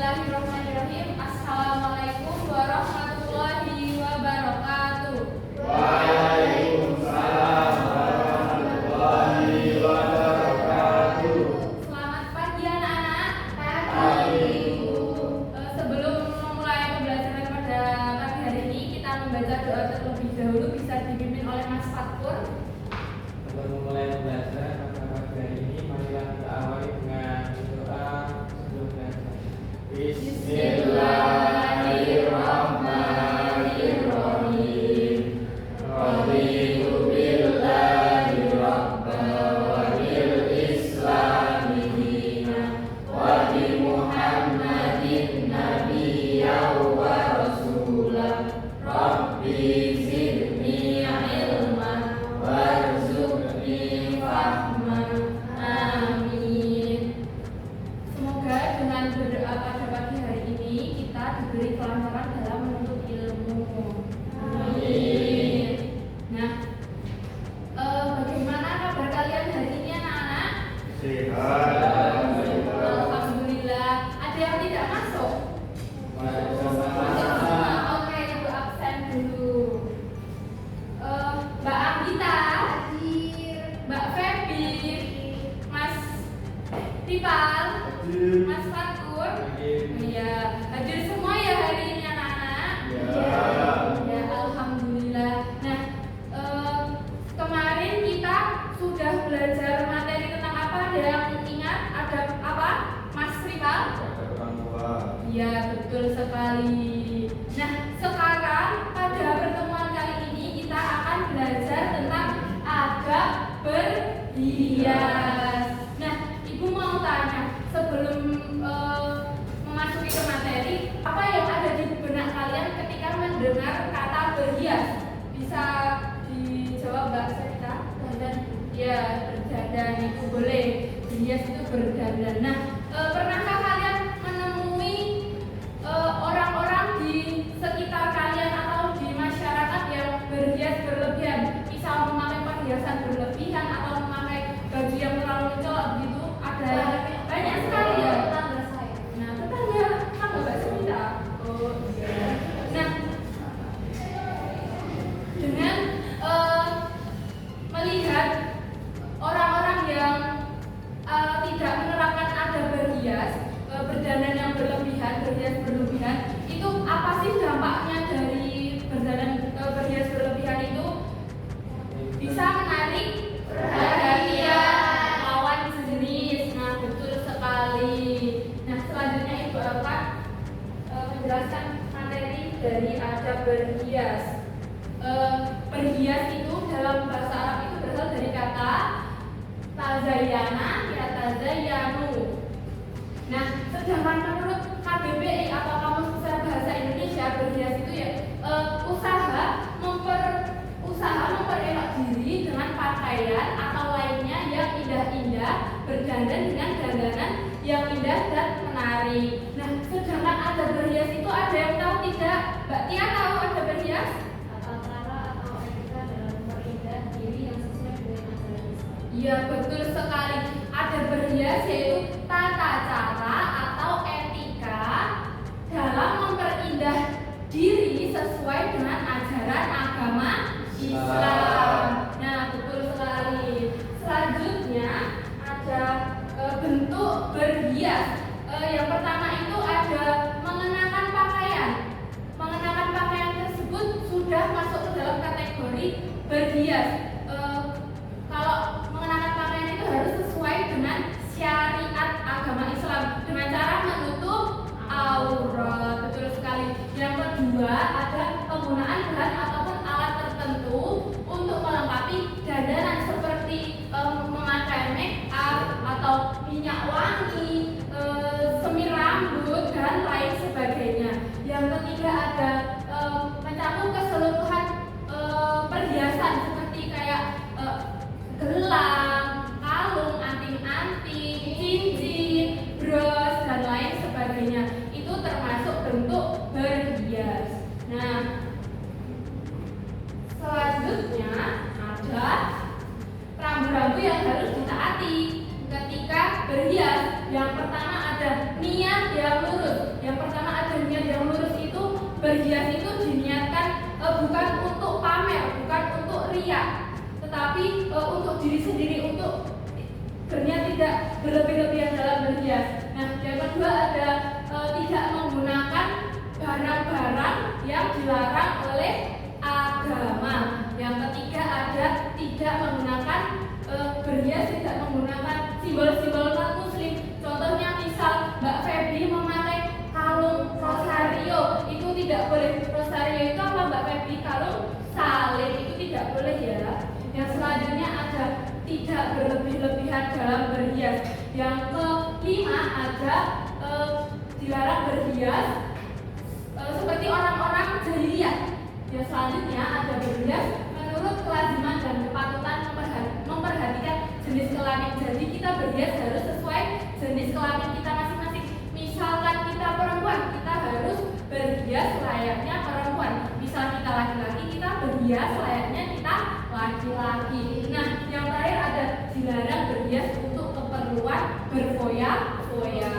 Bismillahirrahmanirrahim. Assalamualaikum warahmatullahi wabarakatuh. Waalaikumsalam warahmatullahi wabarakatuh. Selamat pagi anak-anak. Pagi, Ibu. Sebelum memulai pembelajaran pada pagi hari ini, kita membaca doa terlebih dahulu, bisa dipimpin oleh Mas Fatur. Sebelum memulai pembelajaran pada pagi hari ini, marilah kita awali dengan doa sebelum belajar. Bismillahirrahmanirrahim. Raditu billahi rabba wa bil islami dina wa bi Muhammadin nabiyya wa rasulah. Rabbi zidni ilman warzuqni fahman. Amin. Semoga dengan berdoa pada pagi hari ini kita diberi kelancaran dalam menuntut ilmu. Amin. Nah, bagaimana kabar kalian hari ini anak-anak? Sehat. Alhamdulillah. Ada yang tidak masuk? Oke, ibu absen dulu. Mbak Anggita, Mbak Febi, Mas Tipal, Mas Fatur, ya hadir semua ya hari ini anak-anak. Ya, alhamdulillah. Nah, kemarin kita sudah belajar materi tentang apa? Ada yang ingat? Ada apa, Mas Ripal? Ya, betul sekali. Nah, sekarang pada pertemuan kali ini kita akan belajar tentang adab berhias. Nah, Ibu mau tanya sebelum memasuki ke materi, apa yang ada di benak kalian ketika mendengar kata berhias? Bisa dijawab Mbak Sarita? Berdandan. Ya, berdandan itu boleh. Berhias itu berdandan. Nah, pernahkah kalian menemui orang-orang di sekitar kalian atau di masyarakat yang berhias berlebihan? Misal memakai perhiasan berlebihan atau memakai baju yang terlalu mencolok gitu? Ada yang banyak sekali ya. Nah, tetangga kamu Mbak Sarita. Oh iya. Nah, dengan melihat orang-orang yang tidak menerapkan adab berhias, berdandan yang berlebihan, berhias berlebihan, itu apa sih dampaknya dari berdandan berhias berlebihan itu? Bisa menarik perhatian lawan jenis. Nah, betul sekali. Nah, selanjutnya Ibu akan menjelaskan materi dari adab berhias. Berhias itu dalam bahasa Arab itu berasal dari kata tazayana ya tazayanu. Nah, sedangkan menurut KBBI atau Kamus Besar Bahasa Indonesia, berhias itu ya usaha memperelok diri dengan pakaian atau lainnya yang indah-indah, berdandan dengan dandanan yang indah dan menarik. Nah, sedangkan ada berhias itu ada yang tahu tidak? Mbak Tia tahu ada berhias? Ya, betul sekali. Ada berhias yaitu tata cara atau etika dalam memperindah diri sesuai dengan ajaran agama Islam. Nah, betul sekali. Selanjutnya ada bentuk berhias. Yang pertama itu ada mengenakan pakaian. Mengenakan pakaian tersebut sudah masuk ke dalam kategori berhias. Kalau mengenakan pakaian itu harus sesuai dengan syariat agama Islam dengan cara menutup aurat. Betul sekali. Yang kedua ada penggunaan bahan ataupun alat tertentu untuk melengkapi dandanan seperti memakai make up atau minyak wangi, semir rambut dan lain sebagainya. Yang ketiga ada mencakup keseluruhan perhiasan seperti kayak gelang, kalung, anting-anting, cincin, bros dan lain sebagainya. Itu termasuk bentuk berhias. Nah, selanjutnya ada rambu-rambu yang harus ditaati ketika berhias. Yang pertama ada niat yang lurus. Yang pertama ada niat yang lurus itu berhias itu diniatkan bukan untuk pamer, bukan untuk riya, tetapi untuk diri sendiri, untuk berniat tidak berlebih-lebihan dalam berhias. Nah, yang kedua ada tidak menggunakan barang-barang yang dilarang oleh agama. Yang ketiga ada tidak menggunakan berhias, tidak menggunakan simbol-simbol non-muslim. Contohnya misal Mbak Feby memakai kalung rosario, itu tidak boleh. Rosario itu apa Mbak Feby? Kalung salib, itu tidak boleh ya. Yang selanjutnya ada tidak berlebih-lebihan dalam berhias. Yang kelima ada dilarang berhias seperti orang-orang jahiliyah. Yang selanjutnya ada berhias menurut kelaziman dan kepatutan memperhatikan jenis kelamin. Jadi kita berhias harus sesuai jenis kelamin kita masing-masing. Misalkan kita perempuan, kita harus berhias layaknya perempuan. Misal kita laki-laki, kita berhias layaknya kita laki-laki. Nah, yang terakhir ada dilarang berhias untuk keperluan berfoya-foya.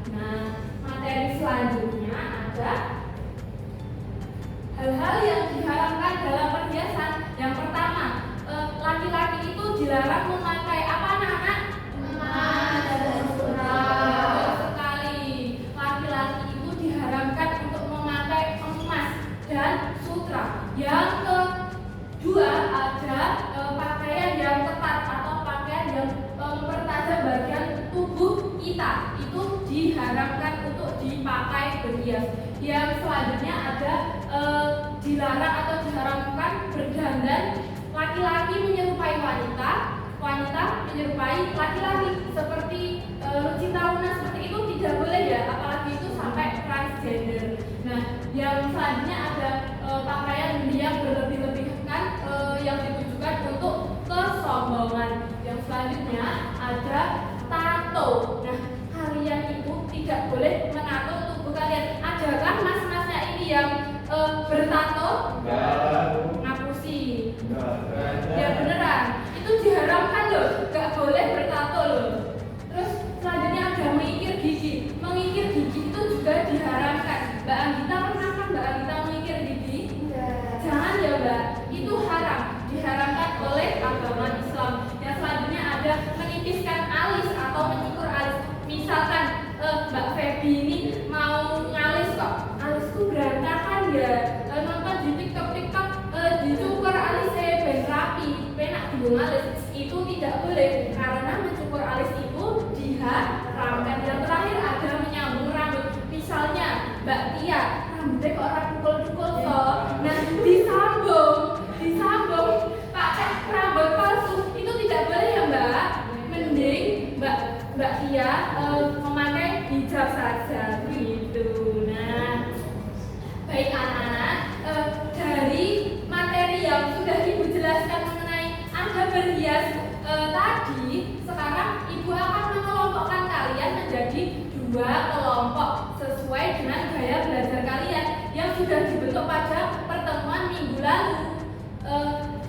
Nah, materi selanjutnya ada hal-hal yang diharamkan dalam perhiasan. Yang pertama, laki-laki itu dilarang memakai apa anak-anak? Emas dan sutra. Betul sekali. Laki-laki itu diharamkan untuk memakai emas dan sutra. Yang kedua ada pakaian yang ketat atau pakaian yang mempertajam bagian tubuh kita, itu diharamkan untuk dipakai berhias. Yang selanjutnya ada dilarang atau diharamkan berdandan. Laki-laki menyerupai wanita, wanita menyerupai laki-laki, seperti Lucinta Luna, seperti itu tidak boleh ya, apalagi itu sampai transgender. Nah, yang selanjutnya ada pakaian yang berlebih-lebihkan yang ditujukan untuk kesombongan. Yang selanjutnya ada tato. Nah, kalian itu tidak boleh menato tubuh kalian. Adakah mas-masnya ini yang bertato? Ngapusi. Ya beneran, itu diharamkan loh, nggak boleh bertato loh. Terus selanjutnya ada mengikir gigi. Mengikir gigi itu juga diharamkan. Mbak Anggita pernah kan Mbak Anggita mengikir gigi? Jangan ya Mbak, itu haram, diharamkan oleh agama Islam. Yang selanjutnya ada menipiskan alis atau mencukur alis. Misalkan Mbak Feby ini mau ngalis kok, alisku berantakan ya, nonton di TikTok dicukur alisnya ben rapi, penak hidung alis, itu tidak boleh karena mencukur alis itu diharamkan. Yang terakhir ada menyambung rambut. Misalnya Mbak Tia, rambutnya kok orang pukul-pukul toh, nah disambung pakai rambut palsu, itu tidak boleh ya Mbak. Mending Mbak Tia memakai hijab saja gitu. Nah, baik anak-anak, dari materi yang sudah Ibu jelaskan mengenai Anda berhias tadi, sekarang Ibu akan mengelompokkan kalian menjadi 2 kelompok sesuai dengan gaya belajar kalian yang sudah dibentuk pada pertemuan minggu lalu.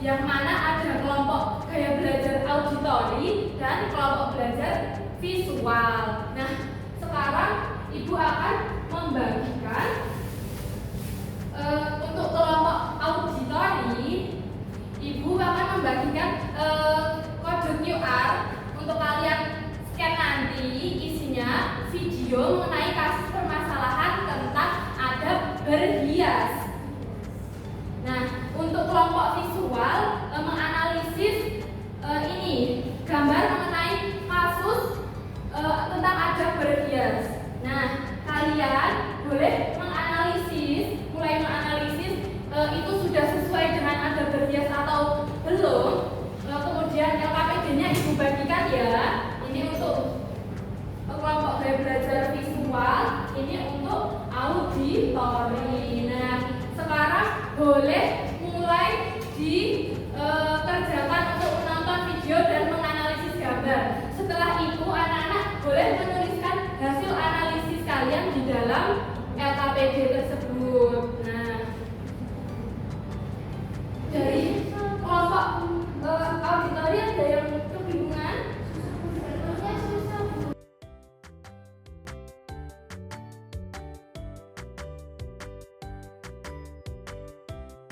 Yang mana ada kelompok gaya belajar auditori dan kelompok belajar visual. Nah, sekarang Ibu akan membagikan untuk kelompok auditori, Ibu akan membagikan kode QR untuk kalian scan nanti, isinya video mengenai kasus permasalahan tentang adab berhias. Nah, untuk kelompok visual menganalisis ini gambar mengenai kasus tentang adab berhias. Nah, kalian boleh mulai menganalisis itu sudah sesuai dengan adab berhias atau belum. Kemudian LKPD-nya Ibu bagikan ya. Ini untuk kelompok gaya belajar visual, ini untuk auditori. Nah, sekarang boleh mulai dikerjakan untuk menonton video dan menganalisis gambar. Setelah itu anak-anak boleh menuliskan hasil analisis kalian di dalam LKPD tersebut. Nah, dari kelompok auditori ada yang kebingungan?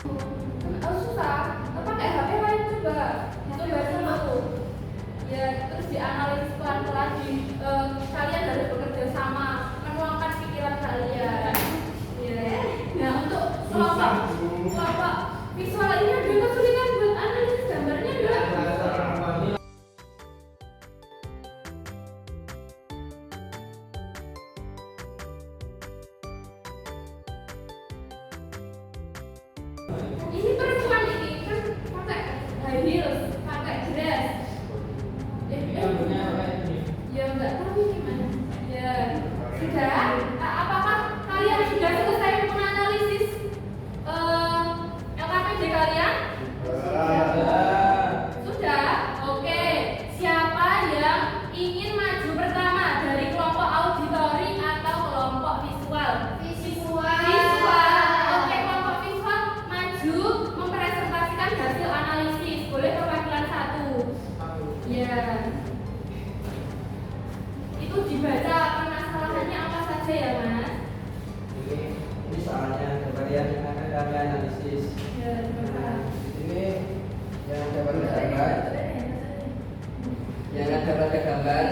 Oh, susah. Pakai HP lain coba. Coba dulu. Ya, terus dianalisis pelan-pelan kalian harus bekerja sama, menuangkan pikiran kalian. Ya. Nah, untuk kelompok visual ini ada kesulitan buat analisis gambarnya enggak? Ini perempuan ini kan pakai high heels, pakai dress. Rambutnya pakai ini. Ya enggak tahu gimana. Ya sudah. Apakah kalian sudah selesai menganalisis LKPD kalian? Sudah. Oke. Siapa yang ingin maju pertama dari kelompok auditori atau kelompok visual? Visual. Oke, kelompok visual maju mempresentasikan hasil analisis. Boleh perwakilan satu. Ya. Itu dibaca permasalahannya apa saja ya, Mas? Ini soalnya coba lihat yang akan kami analisis. Ya, coba. Di sini yang dapat gambar, yang ada pada gambar.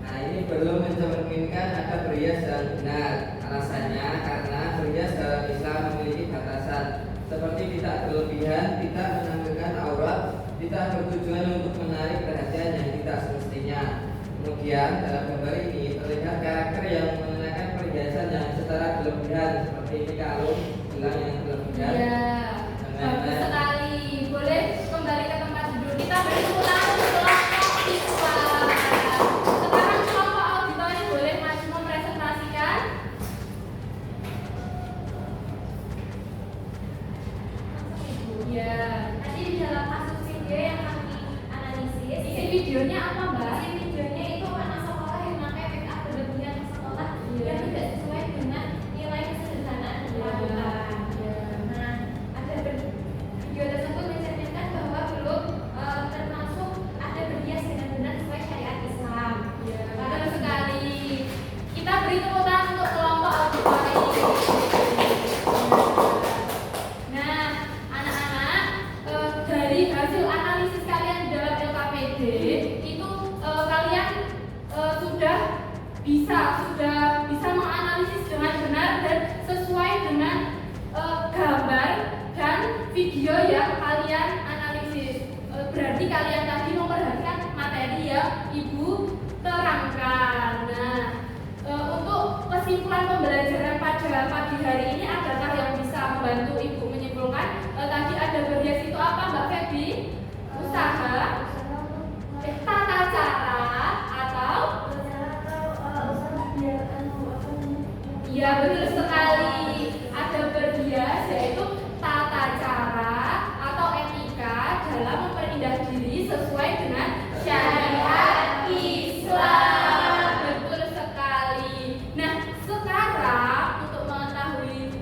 Nah, ini belum mencerminkan ada berhias dengan benar. Alasannya karena berhias dalam Islam memiliki batasan, seperti tidak berlebihan, tidak menampilkan aurat, tidak bertujuan untuk menarik perhatian yang tidak semestinya. Kemudian dalam gambar ini terlihat karakter yang mengenakan perhiasan yang secara berlebihan, seperti ini kalung, gelang yang berlebihan. Ya, bagus sekali. Boleh kembali ke tempat duduk. Kita berulang kelompok visual. Sekarang kelompok auditori boleh maju mempresentasikan. Ya, Tadi di dalam kasus video yang kami analisis, isi videonya apa, Mbak? isi videonya itu anak sekolah yang pakai make up berlebihan ke sekolah yang tidak sesuai dengan nilai kesederhanaan yang dilakukan. Nah, ada video tersebut mencerminkan bahwa belum termasuk ada berhias dengan benar sesuai syariat Islam. Betul sekali. Kita beri tepuk tangan untuk kelompok auditori. Nah, anak-anak, dari hasil analisis kalian dalam LKPD itu kalian sudah bisa menganalisis dengan benar dan sesuai dengan gambar dan video yang kalian analisis. Berarti kalian tadi memperhatikan materi yang Ibu terangkan. Nah, untuk kesimpulan pembelajaran pada pagi hari ini, adakah yang bisa membantu Ibu menyimpulkan? Tadi ada berhias itu apa, Mbak Febi? Usaha, tata cara, atau? Iya, betul sekali. Ada berhias yaitu tata cara atau etika dalam memperindah diri sesuai dengan syariat Islam. Betul sekali. Nah, sekarang untuk mengetahui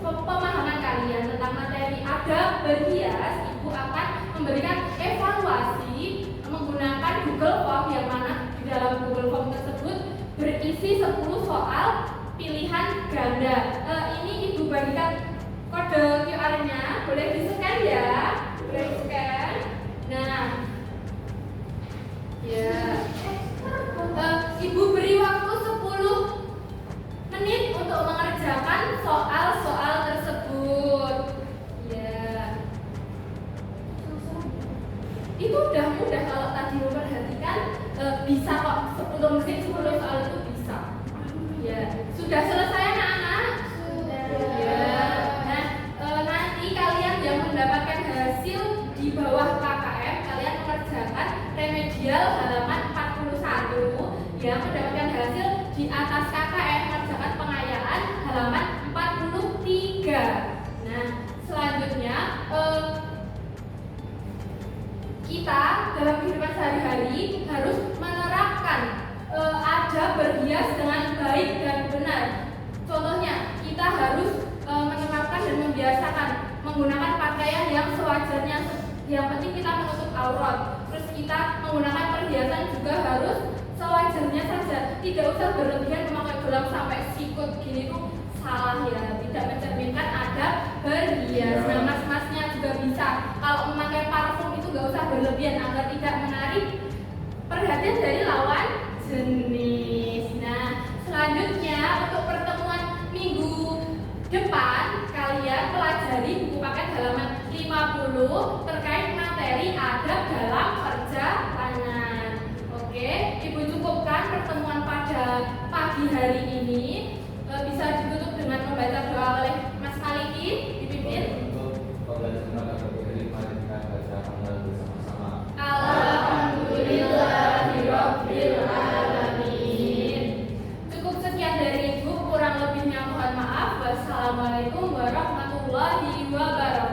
pemahaman kalian tentang materi ada berhias, Ibu akan memberikan evaluasi menggunakan Google Form, yang mana di dalam Google Form tersebut berisi 10 soal pilihan ganda. Ini Ibu bagikan kode QR-nya, boleh di-scan ya, boleh di-scan. Nah, ya, Ibu beri waktu 10 menit untuk mengerjakan soal-soal tersebut. Ya, itu udah mudah kalau tadi memperhatikan, bisa kok 10 menit 10 soal itu bisa. Ya, sudah selesai anak-anak? Sudah. Ya. Nah, nanti kalian yang mendapatkan hasil di bawah KKM, kalian mengerjakan remedial halaman 41, yang mendapatkan hasil di atas KKM mengerjakan pengayaan halaman 43. Nah, selanjutnya kita dalam kehidupan sehari-hari harus menerapkan ada berhias dengan baik dan benar. Contohnya, kita harus menerapkan dan membiasakan menggunakan pakaian yang sewajarnya. Yang penting kita menutup aurat. Terus kita menggunakan perhiasan juga harus sewajarnya saja. Tidak usah berlebihan memakai gelang sampai sikut gini tuh salah ya. Tidak mencerminkan adab berhias. Nah, mas-masnya juga bisa. Kalau memakai parfum itu gak usah berlebihan agar tidak menarik perhatian dari lawan jenis. Nah, selanjutnya untuk pertemuan minggu depan kalian pelajari buku paket halaman 50 terkait materi adab dalam perjalanan. Oke, Ibu cukupkan pertemuan pada pagi hari ini. Bisa ditutup dengan membaca doa oleh Mas Maliki, dipimpin. Untuk pembelajaran agama ini mari kita baca hamdalah bersama-sama. Alhamdulillahirabbil alamin. Cukup sekian dari Ibu, kurang lebihnya mohon maaf. Wassalamualaikum warahmatullahi wabarakatuh.